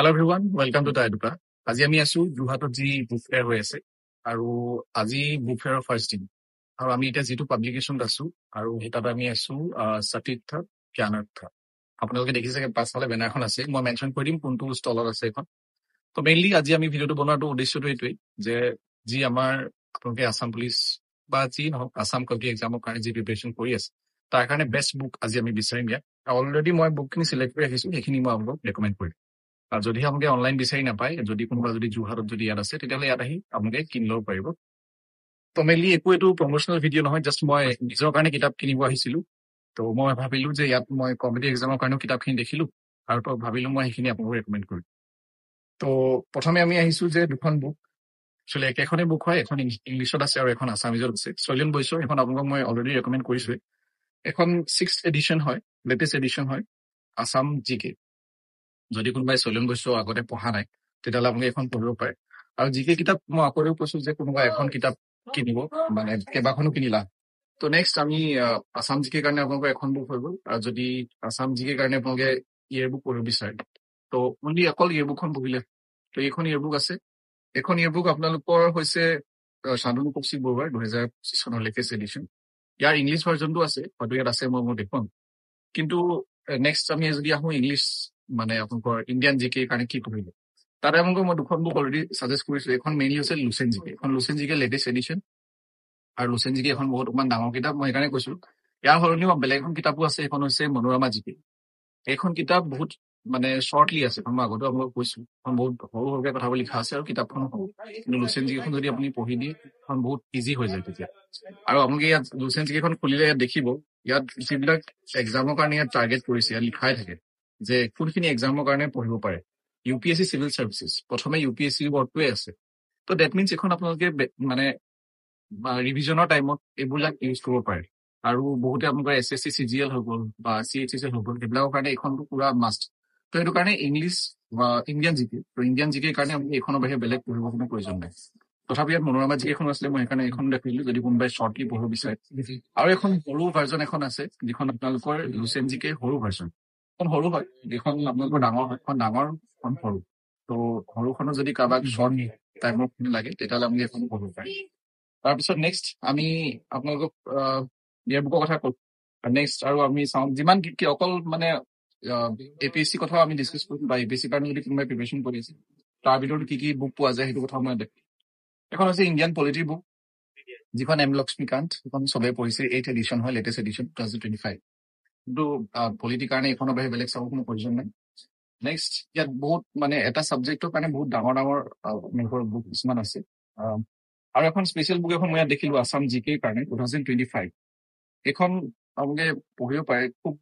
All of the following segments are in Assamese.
হেল্ল' এভৰিৱান, ৱেলকাম টু টাইডুকা। আজি আমি আছো যোৰহাটত যি বুক ফেয়াৰ হৈ আছে আৰু আজি বুক ফেয়াৰৰ ফাৰ্ষ্ট দিন আৰু আমি এতিয়া যিটো পাব্লিকেশ্যনত আছো আৰু সেই তাত আমি আছো সতীৰ্থ জ্ঞানাৰ্থ। আপোনালোকে দেখিছে চাগে পাছফালে বেনাৰখন আছে, মই মেনশ্যন কৰি দিম কোনটো ষ্টলত আছে এখন। তো মেইনলি আজি আমি ভিডিঅ'টো বনোৱাটো উদ্দেশ্যটো এইটোৱেই যে যি আমাৰ আপোনালোকে আছাম পুলিচ বা যি নহওক আছাম কম্পিটিভ এক্সামৰ কাৰণে যি প্ৰিপেৰেশ্যন কৰি আছে তাৰ কাৰণে বেষ্ট বুক আজি আমি বিচাৰিম ইয়াত। অলৰেডি মই বুকখিনি চিলেক্ট কৰি ৰাখিছো, সেইখিনি মই আপোনালোকক ৰেকমেণ্ড কৰিম। আৰু যদিহে আপোনালোকে অনলাইন বিচাৰি নাপায়, যদি কোনোবা যদি যোৰহাটত যদি ইয়াত আছে তেতিয়াহ'লে ইয়াত আহি আপোনালোকে কিনি ল'ব পাৰিব। তো মেইনলি একো এইটো প্ৰমোচনেল ভিডিঅ' নহয়, জাষ্ট মই নিজৰ কাৰণে কিতাপ কিনিব আহিছিলো। তো মই ভাবিলো যে ইয়াত মই কম্পিটিভ এক্সামৰ কাৰণেও কিতাপখিনি দেখিলো আৰু তো ভাবিলো মই সেইখিনি আপোনালোকক ৰেকমেণ্ড কৰিম। তো প্ৰথমে আমি আহিছো যে দুখন বুক, একচুৱেলি একেখনেই বুক হয়, এখন ইংলিছত আছে আৰু এখন আছামিজত আছে। শৈলেন বৈশ্য, এখন আপোনালোকক মই অলৰেডি ৰেকমেণ্ড কৰিছোৱেই। এখন 6th এডিশ্যন হয়, লেটেষ্ট এডিশ্যন হয়, আছাম জি কে। যদি কোনোবাই শৈলেন বৈশ্য আগতে পঢ়া নাই তেতিয়াহ'লে আপোনালোকে এখন পঢ়িব পাৰে। আৰু জি কে কিতাপ মই আকৌও কৈছো যে কোনোবা এখন কিতাপ কিনিব, মানে কেইবাখনো কিনিলা। তো নেক্সট আমি আছাম জি কে কাৰণে আপোনালোকৰ এখন বুক হৈ গ'ল। আৰু যদি আছাম জি কে কাৰণে আপোনালোকে ইয়েৰ বুক পঢ়িব বিচাৰে তো অনলি অকল ইয়েৰ বুকখন পঢ়িলে। তো এইখন ইয়েৰ বুক আছে। এইখন ইয়েৰ বুক আপোনালোকৰ হৈছে শান্তনু কৌশিক বৰুৱাৰ 2025 চনৰ লেটেষ্ট এডিশ্যন। ইয়াৰ ইংলিছ ভাৰ্জনটো আছে, হয়তো ইয়াত আছে, মই দেখুৱাম। কিন্তু নেক্সট আমি যদি আহোঁ ইংলিছ, মানে আপোনালোকৰ ইণ্ডিয়ান জি কে কাৰণে কি পঢ়িব, তাতে আপোনালোকক মই দুখন বুক অলৰেডি ছাজেষ্ট কৰিছো। এখন মেইনলি হৈছে লুচেন জি কে। এখন লুচেন জি কে লেটেষ্ট এডিশ্যন, আৰু লুচেন জি কে এখন বহুত অকমান ডাঙৰ কিতাপ, মই সেইকাৰণে কৈছো। ইয়াৰ সলনিও বেলেগ এখন কিতাপো আছে, সেইখন হৈছে মনোৰমা জি কে। এইখন কিতাপ বহুত মানে শ্বৰ্টলি আছে, মই আগতেও আপোনালোকক কৈছো, এখন বহুত সৰু সৰুকে কথাবোৰ লিখা আছে আৰু কিতাপখন সৰু। কিন্তু লুচেন জি কেখন যদি আপুনি পঢ়ি দিয়ে এখন বহুত ইজি হৈ যায় তেতিয়া। আৰু আপোনালোকে ইয়াত লুচেন জি কেখন খুলিলে ইয়াত দেখিব, ইয়াত যিবিলাক এক্সামৰ কাৰণে ইয়াত টাৰ্গেট কৰিছে ইয়াত লিখাই থাকে যে কোনখিনি এক্সামৰ কাৰণে পঢ়িব পাৰে। UPSC চিভিল চাৰ্ভিচেছ, প্ৰথমে UPSC ৱৰ্ডটোৱে আছে। তো ডেট মিনছ এইখন আপোনালোকে মানে ৰিভিজনৰ টাইমত এইবিলাক ইউজ কৰিব পাৰে। আৰু বহুতে আপোনালোকৰ SSC CGL হৈ গ'ল বা CHSL হৈ গ'ল, সেইবিলাকৰ কাৰণে এইখনটো পুৰা মাষ্ট। তো সেইটো কাৰণে ইংলিছ বা ইণ্ডিয়ান জি কে, তো ইণ্ডিয়ান জি কেৰ কাৰণে আপুনি এইখনৰ বাহিৰে বেলেগ পঢ়িব কোনো প্ৰয়োজন নাই। তথাপি ইয়াত মনোৰমা জি কেখন আছিলে, মই সেইকাৰণে এইখন দেখিলো যদি কোনোবাই শ্বৰ্টলি পঢ়িব বিচাৰে। আৰু এখন সৰু ভাৰ্জন এখন আছে যিখন আপোনালোকৰ লুচেন জি কে সৰু ভাৰ্জন। এখন সৰু হয়, যিখন আপোনালোকৰ ডাঙৰ হয়, এখন ডাঙৰ, এখন সৰু। তো সৰুখনত যদি কাৰোবাক শ্বৰ্ট টাইমৰ লাগে তেতিয়াহ'লে আপুনি এখন পঢ়িব পাৰে। তাৰপিছত নেক্সট আমি আপোনালোকক ইয়াৰ বুকৰ কথা কওঁ। নেক্সট আৰু আমি চাওঁ যিমান অকল মানে APSC কথাও আমি ডিছকাছ কৰিম, বা APSC কাৰণে যদি কোনোবাই প্ৰিপেৰেশ্যন কৰি আছে তাৰ ভিতৰত কি বুক পোৱা যায় সেইটো কথাও মই দেখোঁ। এখন হৈছে ইণ্ডিয়ান পলিটিৰ বুক, যিখন M লক্ষ্মীকান্ত, সেইখন চবেই পঢ়িছে, 8th এডিশ্যন হয়, লেটেষ্ট এডিশ্যন 2025। কিন্তু পলিটিৰ কাৰণে এইখনৰ বাহিৰে বেলেগ চাব কোনো প্ৰয়োজন নাই। নেক্সট ইয়াত বহুত মানে এটা ছাবজেক্টৰ কাৰণে বহুত ডাঙৰ ডাঙৰ বুক কিছুমান আছে। আৰু এখন স্পেচিয়েল বুক এখন মই ইয়াত দেখিলো আছাম জি কেৰ কাৰণে 2025। এইখন আপোনালোকে পঢ়িব পাৰে। খুব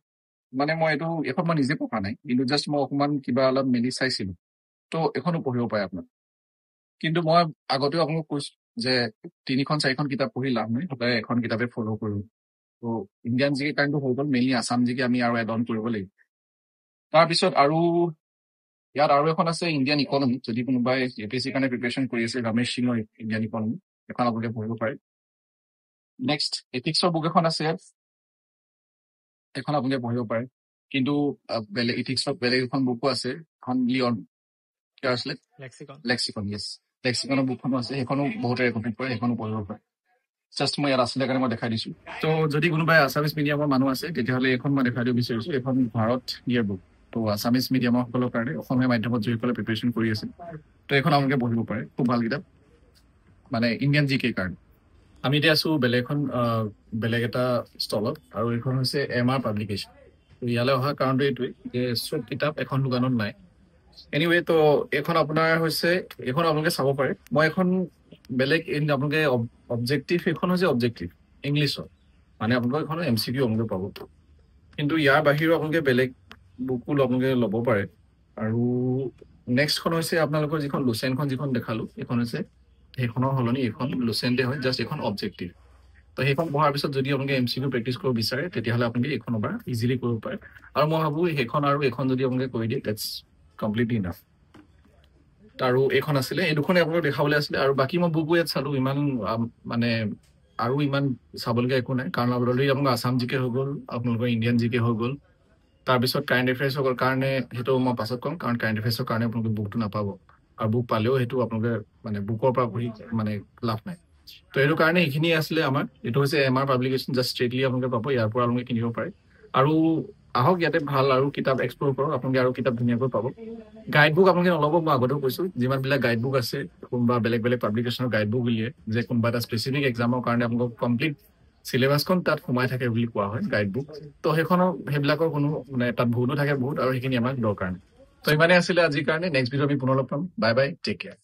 মানে মই এইখন মই নিজে পঢ়া নাই, কিন্তু জাষ্ট মই অকণমান কিবা অলপ মেলি চাইছিলো। তো এইখনো পঢ়িব পাৰে আপোনাক। কিন্তু মই আগতেও আপোনালোকক কৈছো যে 3-4খন কিতাপ পঢ়ি লাভ নাই, সদায় এখন কিতাপে ফ'ল' কৰোঁ। তো ইণ্ডিয়ান জি কে কাৰণটো হৈ গ'ল, মেইনলি আছাম জি কে আমি আৰু এড অন কৰিব লাগিব। তাৰপিছত আৰু ইয়াত আৰু এখন আছে ইণ্ডিয়ান ইকনমি, যদি কোনোবাই APSC কাৰণে প্ৰিপেৰেশ্যন কৰি আছে, ৰমেশ সিঙৰ ইণ্ডিয়ান ইকনমি, এখন আপোনালোকে পঢ়িব পাৰে। নেক্সট এথিক্সৰ বুক এখন আছে ইয়াত, এখন আপোনালোকে পঢ়িব পাৰে। কিন্তু বেলেগ ইথিক্সত বেলেগ এখন বুকো আছে, এখন লিঅন কি আছিলে লেক্সিকন, য়েছ, লেক্সিকনৰ বুকখনো আছে, সেইখনো বহুতে ৰেকমেণ্ড কৰে, সেইখনো পঢ়িব পাৰে। জাষ্ট মই ইয়াত আছিলে কাৰণে মই দেখাই দিছো। তো যদি কোনোবাই আছামিজ মিডিয়ামৰ মানুহ আছে তেতিয়াহ'লে এইখন মই দেখাই দিব বিচাৰিছো, এইখন ভাৰত ইয়েৰ বুক। তো আছামিজ মিডিয়ামৰ সকলৰ কাৰণে, অসমীয়া মাধ্যমত যিসকলে প্ৰিপেৰেশ্যন কৰি আছে, তো এইখন আপোনালোকে পঢ়িব পাৰে, খুব ভাল কিতাপ, মানে ইণ্ডিয়ান জি কেৰ কাৰণে। আমি এতিয়া আছো বেলেগ এটা ষ্টলত, আৰু এইখন হৈছে MR পাব্লিকেশ্যন। ইয়ালৈ অহা কাৰণটো এইটোৱেই যে চব কিতাপ এখন দোকানত নাই। এনিৱে, তো এইখন আপোনাৰ হৈছে, এইখন আপোনালোকে চাব পাৰে। মই এখন বেলেগ আপোনালোকে অবজেক্টিভ, এইখন হৈছে অবজেক্টিভ ইংলিছত, মানে আপোনালোকে এখন MCQ আপোনালোকে পাব। কিন্তু ইয়াৰ বাহিৰেও আপোনালোকে বেলেগ বুকো আপোনালোকে ল'ব পাৰে। আৰু নেক্সটখন হৈছে আপোনালোকৰ যিখন লুচেনখন যিখন দেখালো, এইখন হৈছে সেইখনৰ সলনি এইখন লুচেণ্টে হয়, জাষ্ট এইখন অবজেক্টিভ। তো সেইখন পঢ়াৰ পিছত যদি আপোনালোকে MCQ প্ৰেক্টিচ কৰিব বিচাৰে তেতিয়াহ'লে আপোনালোকে এইখনৰ পৰা ইজিলি কৰিব পাৰে। আৰু মই ভাবোঁ সেইখন আৰু এইখন যদি আপোনালোকে কৰি দিয়ে ডেটছ কমপ্লিটলি ইনাফ। আৰু এইখন আছিলে, এই দুখনে আপোনালোক দেখাবলৈ আছিলে। আৰু বাকী মই বুকো ইয়াত চালোঁ, ইমান মানে আৰু ইমান চাবলগীয়া একো নাই, কাৰণ অলৰেডি আপোনালোকৰ আছাম জি কে হৈ গ'ল, আপোনালোকৰ ইণ্ডিয়ান জি কে হৈ গ'ল, তাৰপিছত কাৰেণ্ট এফেয়াৰ্ছৰ কাৰণে সেইটো মই পাছত ক'ম, কাৰণ কাৰেণ্ট এফেয়াৰ্ছৰ কাৰণে আপোনালোকে বুকটো নাপাব, আৰু বুক পালেও সেইটো আপোনালোকে মানে বুকৰ পৰা পঢ়ি মানে লাভ নাই। তো সেইটো কাৰণে এইখিনি আছিলে আমাৰ, এইটো হৈছে এম আৰ পাব্লিকেশ্যন, জাষ্ট ষ্ট্ৰেইটলি আপোনালোকে পাব, ইয়াৰ পৰা আপোনালোকে কিনিব পাৰে। আৰু আহক ইয়াতে ভাল আৰু কিতাপ এক্সপ্ল'ৰ কৰক, আপোনালোকে আৰু কিতাপ ধুনীয়াকৈ পাব। গাইড বুক আপোনালোকে নল'ব, মই আগতেও কৈছোঁ, যিমানবিলাক গাইড বুক আছে, কোনোবা বেলেগ বেলেগ পাব্লিকেশ্যনৰ গাইড বুক উলিয়াই যে কোনোবা এটা স্পেচিফিক এক্সামৰ কাৰণে আপোনালোকক কমপ্লিট চিলেবাছখন তাত সোমাই থাকে বুলি কোৱা হয় গাইড বুক। তো সেইবিলাকৰ কোনো মানে তাত ভুলো থাকে বহুত, আৰু সেইখিনি আমাক দৰকাৰ নাই। তো ইমানে আছিলে আজিৰ কাৰণে। নেক্সট ভিডিঅ' আমি পুনৰ লগ পাম। Bye bye, take care.